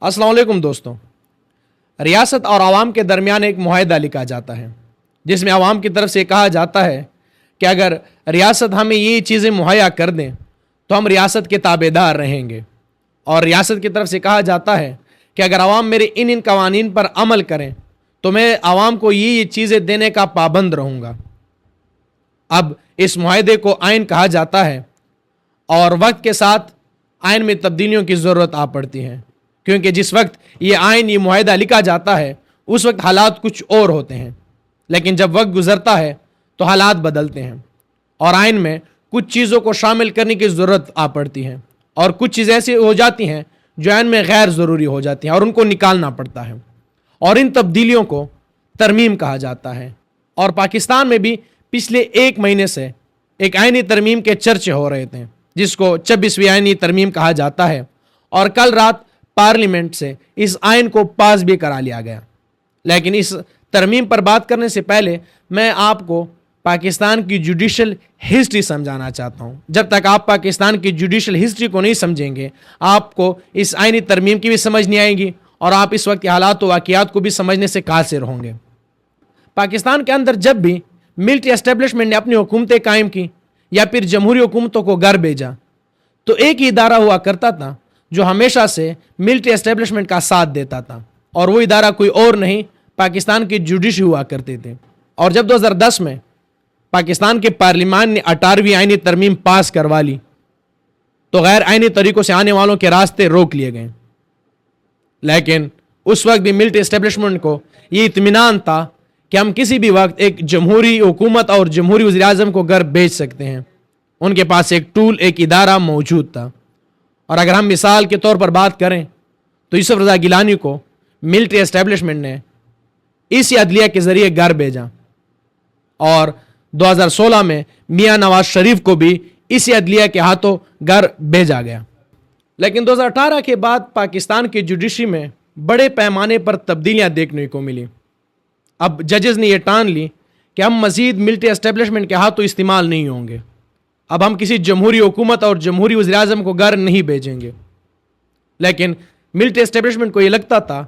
अस्सलाम वालेकुम दोस्तों। रियासत और आवाम के दरमियान एक मुआहदा लिखा जाता है जिसमें आवाम की तरफ से कहा जाता है कि अगर रियासत हमें ये चीज़ें मुहैया कर दें तो हम रियासत के ताबेदार रहेंगे, और रियासत की तरफ से कहा जाता है कि अगर आवाम मेरे इन कवानीन पर अमल करें तो मैं आवाम को ये चीज़ें देने का पाबंद रहूँगा। अब इस मुआहदे को आइन कहा जाता है और वक्त के साथ आइन में तब्दीलियों की ज़रूरत आ पड़ती है, क्योंकि जिस वक्त ये आइन ये मुआहदा लिखा जाता है उस वक्त हालात कुछ और होते हैं, लेकिन जब वक्त गुजरता है तो हालात बदलते हैं और आइन में कुछ चीज़ों को शामिल करने की ज़रूरत आ पड़ती है और कुछ चीज़ें ऐसी हो जाती हैं जो आइन में गैर ज़रूरी हो जाती हैं और उनको निकालना पड़ता है, और इन तब्दीलियों को तरमीम कहा जाता है। और पाकिस्तान में भी पिछले एक महीने से एक आइनी तरमीम के चर्चे हो रहे थे जिसको 26वीं आइनी तरमीम कहा जाता है, और कल रात पार्लियामेंट से इस आइन को पास भी करा लिया गया। लेकिन इस तरमीम पर बात करने से पहले मैं आपको पाकिस्तान की जुडिशल हिस्ट्री समझाना चाहता हूँ। जब तक आप पाकिस्तान की जुडिशल हिस्ट्री को नहीं समझेंगे आपको इस आइनी तरमीम की भी समझ नहीं आएगी और आप इस वक्त के हालात व वाक़ियात को भी समझने से कासिर होंगे। पाकिस्तान के अंदर जब भी मिलिट्री एस्टेब्लिशमेंट ने अपनी हुकूमतें कायम की या फिर जमहूरी हुकूमतों को घर भेजा तो एक ही इदारा हुआ करता था जो हमेशा से मिलिट्री एस्टेब्लिशमेंट का साथ देता था, और वो इदारा कोई और नहीं पाकिस्तान की जुडिशरी हुआ करते थे। और जब 2010 में पाकिस्तान के पार्लियामान ने 18वीं आइनी तरमीम पास करवा ली तो गैर आइनी तरीकों से आने वालों के रास्ते रोक लिए गए। लेकिन उस वक्त भी मिलिट्री एस्टेब्लिशमेंट को ये इत्मीनान था कि हम किसी भी वक्त एक जमहूरी हुकूमत और जमहूरी वज़ीर आज़म को घर भेज सकते हैं। उनके पास एक टूल, एक इदारा मौजूद था। और अगर हम मिसाल के तौर पर बात करें तो यूसुफ रज़ा गिलानी को मिलिट्री एस्टेब्लिशमेंट ने इसी अदलिया के ज़रिए घर भेजा, और 2016 में मियाँ नवाज शरीफ को भी इसी अदलिया के हाथों घर भेजा गया। लेकिन 2018 के बाद पाकिस्तान की जुडिशरी में बड़े पैमाने पर तब्दीलियाँ देखने को मिली। अब जजेस ने यह ठान ली कि हम मज़ीद मिलिट्री एस्टेब्लिशमेंट के हाथों इस्तेमाल नहीं होंगे। अब हम किसी जमहूरी हुकूमत और जमहूरी वज़ीर आज़म को घर नहीं भेजेंगे। लेकिन मिलिट्री एस्टेब्लिशमेंट को ये लगता था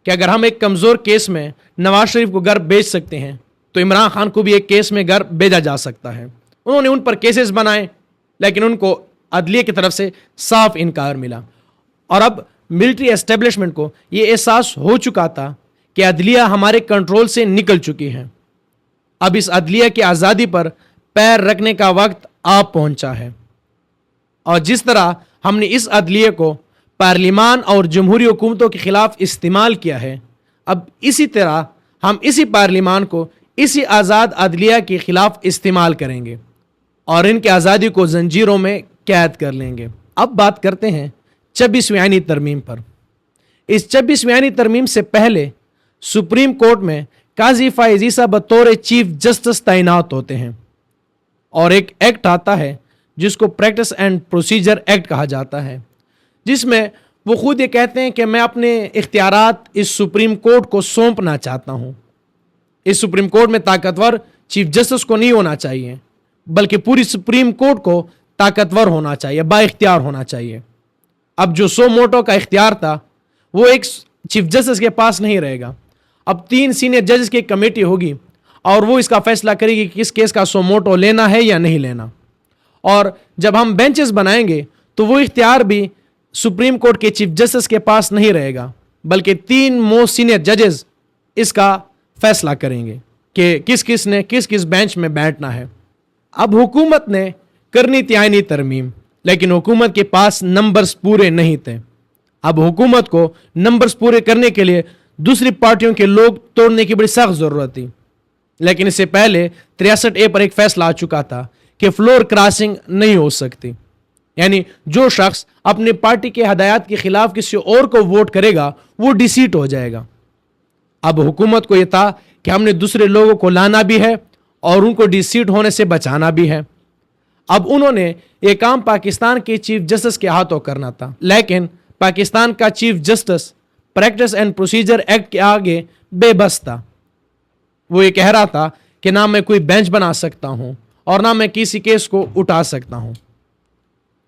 कि अगर हम एक कमज़ोर केस में नवाज शरीफ को घर भेज सकते हैं तो इमरान खान को भी एक केस में घर भेजा जा सकता है। उन्होंने उन पर केसेस बनाए, लेकिन उनको अदलिया की तरफ से साफ इनकार मिला। और अब मिलिट्री एस्टेब्लिशमेंट को ये एहसास हो चुका था कि अदलिया हमारे कंट्रोल से निकल चुकी है। अब इस अदलिया की आज़ादी पर पैर रखने का वक्त आ पहुंचा है, और जिस तरह हमने इस अदलिया को पार्लियामान और जमहूरी हुकूमतों के खिलाफ इस्तेमाल किया है, अब इसी तरह हम इसी पार्लियामान को इसी आज़ाद अदलिया के खिलाफ इस्तेमाल करेंगे और इनकी आज़ादी को जंजीरों में कैद कर लेंगे। अब बात करते हैं 26वीं आइनी तरमीम पर। इस 26वीं आइनी तरमीम से पहले सुप्रीम कोर्ट में काजी फ़ाइज़ ईसा बतौर चीफ जस्टिस तैनात होते हैं, और एक एक्ट आता है जिसको प्रैक्टिस एंड प्रोसीजर एक्ट कहा जाता है, जिसमें वो खुद ये कहते हैं कि मैं अपने इख्तियारात इस सुप्रीम कोर्ट को सौंपना चाहता हूँ। इस सुप्रीम कोर्ट में ताकतवर चीफ जस्टिस को नहीं होना चाहिए, बल्कि पूरी सुप्रीम कोर्ट को ताकतवर होना चाहिए, बाइख्तियार होना चाहिए। अब जो सो मोटो का इख्तियार था वो एक चीफ जस्टिस के पास नहीं रहेगा। अब 3 सीनियर जजेस की कमेटी होगी और वो इसका फैसला करेगी कि किस केस का सो मोटो लेना है या नहीं लेना। और जब हम बेंचेस बनाएंगे तो वो इख्तियार भी सुप्रीम कोर्ट के चीफ जस्टिस के पास नहीं रहेगा, बल्कि 3 मोस्ट सीनियर जजेस इसका फैसला करेंगे कि किस किस ने किस किस बेंच में बैठना है। अब हुकूमत ने करनी थी आइनी तरमीम, लेकिन हुकूमत के पास नंबर्स पूरे नहीं थे। अब हुकूमत को नंबर्स पूरे करने के लिए दूसरी पार्टियों के लोग तोड़ने की बड़ी सख्त ज़रूरत थी। लेकिन इससे पहले 63A पर एक फैसला आ चुका था कि फ्लोर क्रॉसिंग नहीं हो सकती, यानी जो शख्स अपनी पार्टी के हदायत के खिलाफ किसी और को वोट करेगा वो डिसीट हो जाएगा। अब हुकूमत को यह था कि हमने दूसरे लोगों को लाना भी है और उनको डिसीट होने से बचाना भी है। अब उन्होंने ये काम पाकिस्तान के चीफ जस्टिस के हाथों करना था, लेकिन पाकिस्तान का chief justice practice and procedure act के आगे बेबस था। वो ये कह रहा था कि ना मैं कोई बेंच बना सकता हूं और ना मैं किसी केस को उठा सकता हूं।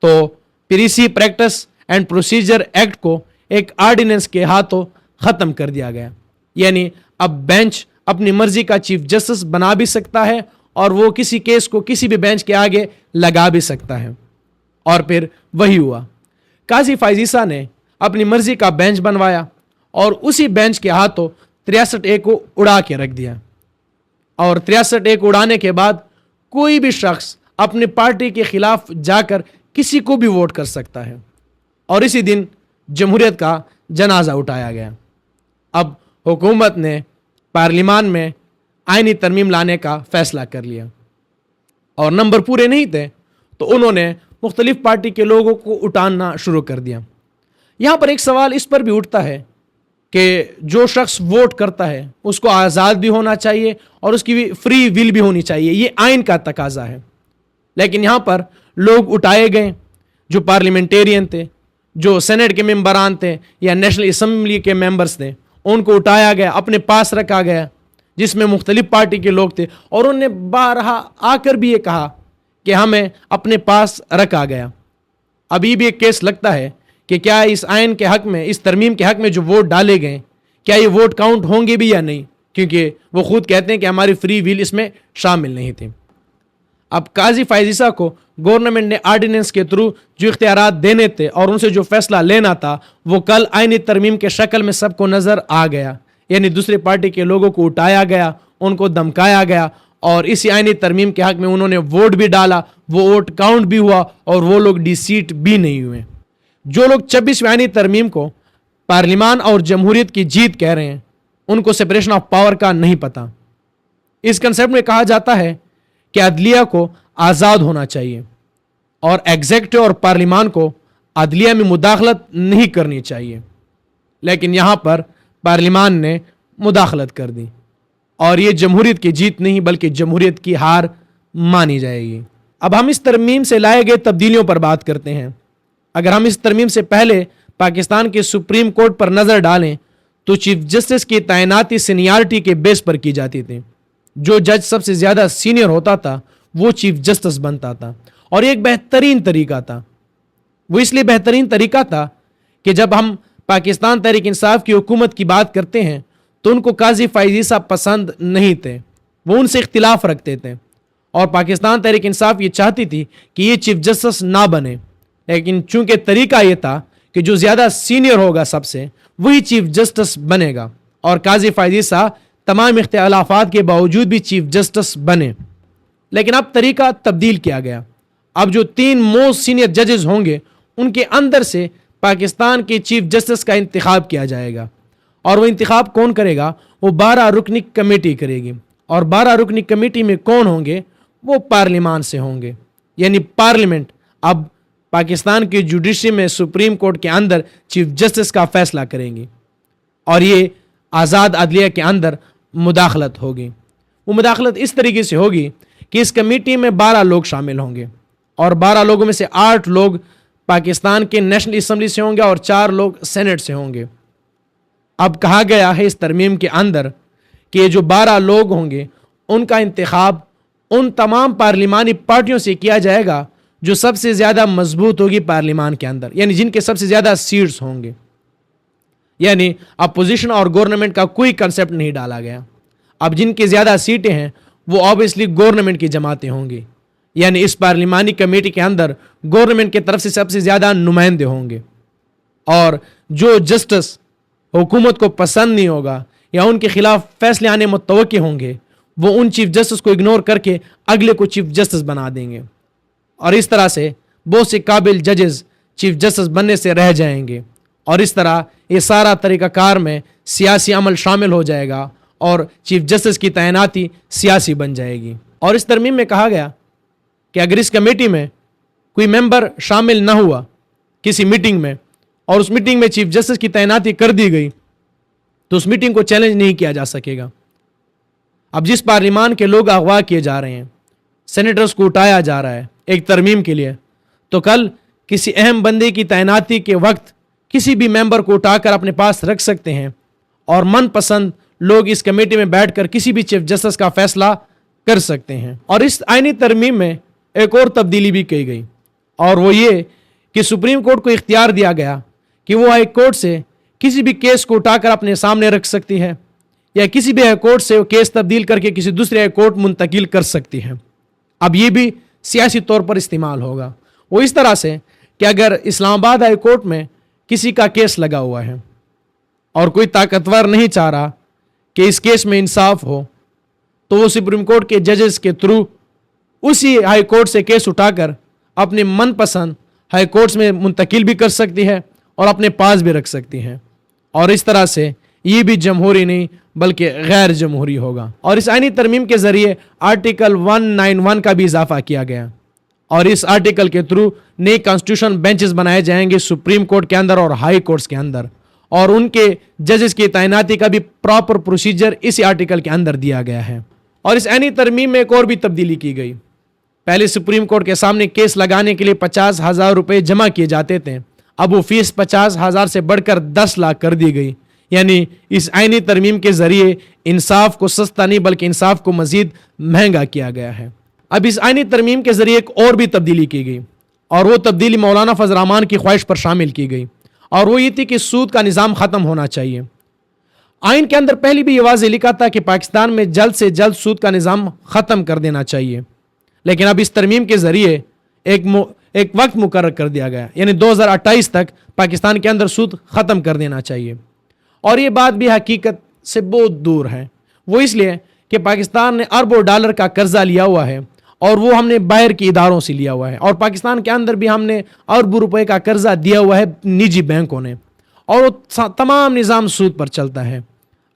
तो फिर इसी प्रैक्टिस एंड प्रोसीजर एक्ट को ایک آرڈیننس کے ہاتھوں ختم کر دیا گیا. یعنی اب بینچ اپنی مرضی کا چیف جسٹس بنا بھی سکتا ہے اور وہ کسی کیس کو کسی بھی بینچ کے آگے لگا بھی سکتا ہے. اور پھر وہی ہوا. قاضی فائز عیسیٰ نے اپنی مرضی کا بینچ بنوایا اور اسی بینچ کے ہاتھوں 63A کو اڑا کے رکھ دیا. اور 63A کو اڑانے کے بعد کوئی بھی شخص اپنی پارٹی کے خلاف جا کر کسی کو بھی ووٹ کر سکتا ہے. اور اسی دن جمہوریت کا جنازہ اٹھایا گیا. اب حکومت نے پارلیمان میں آئینی ترمیم لانے کا فیصلہ کر لیا اور نمبر پورے نہیں تھے تو انہوں نے مختلف پارٹی کے لوگوں کو اٹھانا شروع کر دیا. یہاں پر ایک سوال اس پر بھی اٹھتا ہے کہ جو شخص ووٹ کرتا ہے اس کو آزاد بھی ہونا چاہیے اور اس کی بھی فری ول بھی ہونی چاہیے. یہ آئین کا تقاضا ہے. لیکن یہاں پر لوگ اٹھائے گئے جو پارلیمنٹیرین تھے, جو سینٹ کے ممبران تھے یا نیشنل اسمبلی کے ممبرز تھے, ان کو اٹھایا گیا, اپنے پاس رکھا گیا, جس میں مختلف پارٹی کے لوگ تھے. اور انہوں نے بارہا آ کر بھی یہ کہا کہ ہمیں اپنے پاس رکھا گیا. ابھی بھی ایک کیس لگتا ہے کہ کیا اس آئین کے حق میں, اس ترمیم کے حق میں جو ووٹ ڈالے گئے, کیا یہ ووٹ کاؤنٹ ہوں گے بھی یا نہیں, کیونکہ وہ خود کہتے ہیں کہ ہماری فری ویل اس میں شامل نہیں تھی. اب قاضی فائز عیسیٰ کو گورنمنٹ نے آرڈیننس کے تھرو جو اختیارات دینے تھے اور ان سے جو فیصلہ لینا تھا وہ کل آئینی ترمیم کے شکل میں سب کو نظر آ گیا. یعنی دوسری پارٹی کے لوگوں کو اٹھایا گیا, ان کو دمکایا گیا اور اسی آئینی ترمیم کے حق میں انہوں نے ووٹ بھی ڈالا, وہ ووٹ کاؤنٹ بھی ہوا اور وہ لوگ ڈی سیٹ بھی نہیں ہوئے. جو لوگ 26ویں آئینی ترمیم کو پارلیمان اور جمہوریت کی جیت کہہ رہے ہیں ان کو سپریشن آف پاور کا نہیں پتا. اس کنسیپٹ میں کہا جاتا ہے کہ عدلیہ کو آزاد ہونا چاہیے اور ایگزیکٹو اور پارلیمان کو عدلیہ میں مداخلت نہیں کرنی چاہیے. لیکن یہاں پر پارلیمان نے مداخلت کر دی اور یہ جمہوریت کی جیت نہیں بلکہ جمہوریت کی ہار مانی جائے گی. اب ہم اس ترمیم سے لائے گئے تبدیلیوں پر بات کرتے ہیں. اگر ہم اس ترمیم سے پہلے پاکستان کے سپریم کورٹ پر نظر ڈالیں تو چیف جسٹس کی تعیناتی سینیارٹی کے بیس پر کی جاتی تھی. جو جج سب سے زیادہ سینئر ہوتا تھا وہ چیف جسٹس بنتا تھا اور ایک بہترین طریقہ تھا. وہ اس لیے بہترین طریقہ تھا کہ جب ہم پاکستان تحریک انصاف کی حکومت کی بات کرتے ہیں تو ان کو قاضی فائز عیسیٰ پسند نہیں تھے, وہ ان سے اختلاف رکھتے تھے اور پاکستان تحریک انصاف یہ چاہتی تھی کہ یہ چیف جسٹس نہ بنے. لیکن چونکہ طریقہ یہ تھا کہ جو زیادہ سینئر ہوگا سب سے وہی چیف جسٹس بنے گا اور قاضی فائز عیسیٰ تمام اختلافات کے باوجود بھی چیف جسٹس بنے. لیکن اب طریقہ تبدیل کیا گیا. اب جو 3 موسٹ سینئر ججز ہوں گے ان کے اندر سے پاکستان کے چیف جسٹس کا انتخاب کیا جائے گا. اور وہ انتخاب کون کرے گا؟ وہ 12 رکنی کمیٹی کرے گی. اور 12 رکنی کمیٹی میں کون ہوں گے؟ وہ پارلیمان سے ہوں گے. یعنی پارلیمنٹ اب پاکستان کی جوڈیشری میں سپریم کورٹ کے اندر چیف جسٹس کا فیصلہ کریں گی اور یہ آزاد عدلیہ کے اندر مداخلت ہوگی. وہ مداخلت اس طریقے سے ہوگی کہ اس کمیٹی میں 12 لوگ شامل ہوں گے اور 12 لوگوں میں سے 8 لوگ پاکستان کے نیشنل اسمبلی سے ہوں گے اور 4 لوگ سینٹ سے ہوں گے. اب کہا گیا ہے اس ترمیم کے اندر کہ یہ جو 12 لوگ ہوں گے ان کا انتخاب ان تمام پارلیمانی پارٹیوں سے کیا جائے گا جو سب سے زیادہ مضبوط ہوگی پارلیمان کے اندر, یعنی جن کے سب سے زیادہ سیٹس ہوں گے. یعنی اپوزیشن اور گورنمنٹ کا کوئی کنسیپٹ نہیں ڈالا گیا. اب جن کی زیادہ سیٹیں ہیں وہ آبویسلی گورنمنٹ کی جماعتیں ہوں گی. یعنی اس پارلیمانی کمیٹی کے اندر گورنمنٹ کی طرف سے سب سے زیادہ نمائندے ہوں گے اور جو جسٹس حکومت کو پسند نہیں ہوگا یا ان کے خلاف فیصلے آنے متوقع ہوں گے وہ ان چیف جسٹس کو اگنور کر کے اگلے کو چیف جسٹس بنا دیں گے. اور اس طرح سے بہت سے قابل ججز چیف جسٹس بننے سے رہ جائیں گے اور اس طرح یہ سارا طریقہ کار میں سیاسی عمل شامل ہو جائے گا اور چیف جسٹس کی تعیناتی سیاسی بن جائے گی. اور اس ترمیم میں کہا گیا کہ اگر اس کمیٹی میں کوئی ممبر شامل نہ ہوا کسی میٹنگ میں اور اس میٹنگ میں چیف جسٹس کی تعیناتی کر دی گئی تو اس میٹنگ کو چیلنج نہیں کیا جا سکے گا. اب جس پارلیمان کے لوگ اغوا کیے جا رہے ہیں, سینیٹرز کو اٹھایا جا رہا ہے ایک ترمیم کے لیے, تو کل کسی اہم بندے کی تعیناتی کے وقت کسی بھی ممبر کو اٹھا کر اپنے پاس رکھ سکتے ہیں اور من پسند لوگ اس کمیٹی میں بیٹھ کر کسی بھی چیف جسٹس کا فیصلہ کر سکتے ہیں. اور اس آئینی ترمیم میں ایک اور تبدیلی بھی کی گئی اور وہ یہ کہ سپریم کورٹ کو اختیار دیا گیا कि वो हाई कोर्ट से किसी भी केस को उठाकर अपने सामने रख सकती है या किसी भी हाई कोर्ट से वो केस तब्दील करके किसी दूसरे हाई कोर्ट मुंतकिल कर सकती है। अब ये भी सियासी तौर पर इस्तेमाल होगा। वो इस तरह से कि अगर इस्लामाबाद हाई कोर्ट में किसी का केस लगा हुआ है और कोई ताकतवर नहीं चाह रहा कि इस केस में इंसाफ हो, तो वो सुप्रीम कोर्ट के जजेस के थ्रू उसी हाई कोर्ट से केस उठाकर अपने मनपसंद हाई कोर्ट्स में मुंतकिल भी कर सकती है और अपने पास भी रख सकती हैं। और इस तरह से ये भी जमहूरी नहीं बल्कि गैर जमहूरी होगा। और इस आईनी तरमीम के ज़रिए आर्टिकल 191 का भी इजाफा किया गया और इस आर्टिकल के थ्रू नए कॉन्स्टिट्यूशन बेंचेस बनाए जाएंगे सुप्रीम कोर्ट के अंदर और हाई कोर्ट्स के अंदर, और उनके जजेस की तैनाती का भी प्रॉपर प्रोसीजर इसी आर्टिकल के अंदर दिया गया है। और इस आईनी तरमीम में एक और भी तब्दीली की गई। पहले सुप्रीम कोर्ट के सामने केस लगाने के लिए 50,000 रुपये जमा किए जाते थे, अब वो फीस 50,000 से बढ़कर 10 लाख कर दी गई। यानी इस आईनी तरमीम के ज़रिए इंसाफ को सस्ता नहीं बल्कि इंसाफ को मज़ीद महंगा किया गया है। अब इस आईनी तरमीम के ज़रिए एक और भी तब्दीली की गई और वो तब्दीली मौलाना फजल रहमान की ख्वाहिश पर शामिल की गई, और वो ये थी कि सूद का निज़ाम ख़त्म होना चाहिए। आइन के अंदर पहले भी ये वाज़ेह लिखा था कि पाकिस्तान में जल्द से जल्द सूद का निज़ाम ख़त्म कर देना चाहिए, लेकिन अब इस तरमीम के ज़रिए एक वक्त मुकर्रर कर दिया गया, यानी 2028 तक पाकिस्तान के अंदर सूद ख़त्म कर देना चाहिए। और ये बात भी हकीकत से बहुत दूर है। वो इसलिए कि पाकिस्तान ने अरबों डॉलर का कर्जा लिया हुआ है और वो हमने बाहर के इदारों से लिया हुआ है, और पाकिस्तान के अंदर भी हमने अरबों रुपए का कर्जा दिया हुआ है निजी बैंकों ने, और वो तमाम निज़ाम सूद पर चलता है।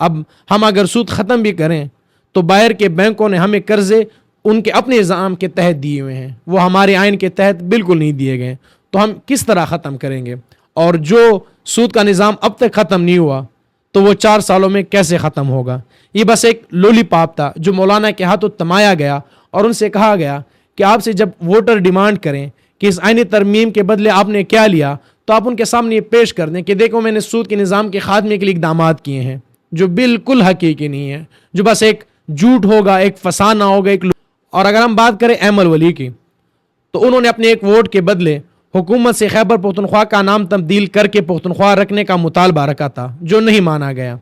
अब हम अगर सूद ख़त्म भी करें तो बाहर के बैंकों ने हमें कर्जे उनके अपने निज़ाम के तहत दिए हुए हैं, वो हमारे आइन के तहत बिल्कुल नहीं दिए गए, तो हम किस तरह ख़त्म करेंगे? और जो सूद का निज़ाम अब तक ख़त्म नहीं हुआ तो वो 4 सालों में कैसे ख़त्म होगा? ये बस एक लॉलीपॉप था जो मौलाना के हाथों तमाया गया और उनसे कहा गया कि आपसे जब वोटर डिमांड करें कि इस आईनी तरमीम के बदले आपने क्या लिया, तो आप उनके सामने ये पेश कर दें कि देखो मैंने सूद के निज़ाम के खात्मे के लिए इक़दाम किए हैं, जो बिल्कुल हकीकी नहीं है, जो बस एक झूठ होगा, एक फसाना होगा, एक। और अगर हम बात करें अहमद वली की, तो उन्होंने अपने एक वोट के बदले हुकूमत से खैबर पख्तूनख्वा का नाम तब्दील करके पख्तूनख्वा रखने का मुतालबा रखा था, जो नहीं माना गया,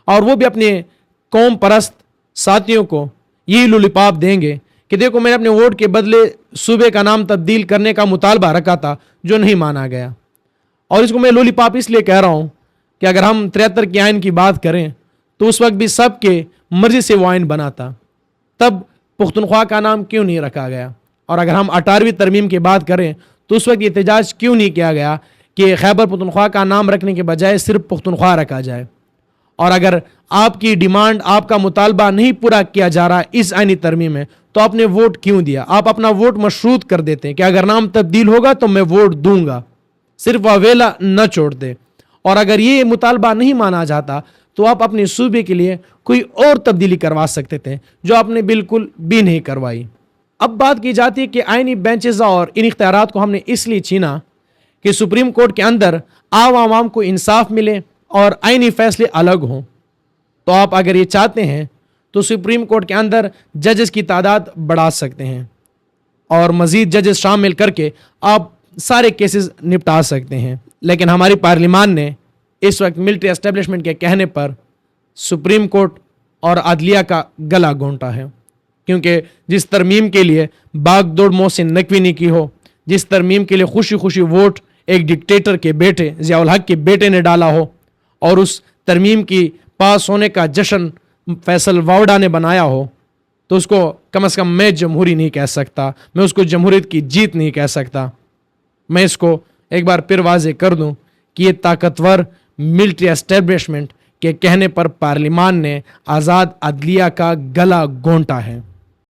और वो भी अपने कौम परस्त साथियों को यही लॉलीपॉप देंगे कि देखो मैंने अपने वोट के बदले सूबे का नाम तब्दील करने का मुतालबा रखा था, जो नहीं माना गया। और इसको मैं लॉलीपॉप इसलिए कह रहा हूँ कि अगर हम 73 की आइन की बात करें तो उस वक्त भी सब के मर्जी से वो आइन बना था, तब पख्तूनख्वा का नाम क्यों नहीं रखा गया? और अगर हम 18वीं तरमीम की बात करें तो उस वक्त एहतजाज क्यों नहीं किया गया कि खैबर पख्तूनख्वा का नाम रखने के बजाय सिर्फ पख्तूनख्वा रखा जाए? और अगर आपकी डिमांड, आपका मुतालबा नहीं पूरा किया जा रहा इस आईनी तरमीम में, तो आपने वोट क्यों दिया? आप अपना वोट मशरूत कर देते कि अगर नाम तब्दील होगा तो मैं वोट दूंगा, सिर्फ अवेला न छोड़ दे। और अगर ये मुतालबा नहीं माना जाता तो आप अपने सूबे के लिए कोई और तब्दीली करवा सकते थे, जो आपने बिल्कुल भी नहीं करवाई। अब बात की जाती है कि आईनी बेंचेस और इन इख्तियारात को हमने इसलिए छीना कि सुप्रीम कोर्ट के अंदर आवाम को इंसाफ मिले और आईनी फैसले अलग हों। तो आप अगर ये चाहते हैं तो सुप्रीम कोर्ट के अंदर जजेस की तादाद बढ़ा सकते हैं और मज़ीद जजेस शामिल करके आप सारे केसेस निपटा सकते हैं। लेकिन हमारी पार्लियामान ने इस वक्त मिलिट्री एस्टेब्लिशमेंट के कहने पर सुप्रीम कोर्ट और अदलिया का गला घोंटा है, क्योंकि जिस तरमीम के लिए बागदौड़ मोहसिन नकवी ने की हो, जिस तरमीम के लिए खुशी खुशी वोट एक डिक्टेटर के बेटे ज़ियाउल हक के बेटे ने डाला हो, और उस तरमीम की पास होने का जश्न फैसल वावड़ा ने बनाया हो, तो उसको कम से कम मैं जमहूरी नहीं कह सकता, मैं उसको जमहूरियत की जीत नहीं कह सकता। मैं इसको एक बार फिर वाज़ेह कर दूं कि ये ताकतवर मिलिट्री एस्टेब्लिशमेंट के कहने पर पार्लियामान ने आज़ाद अदलिया का गला घोंटा है।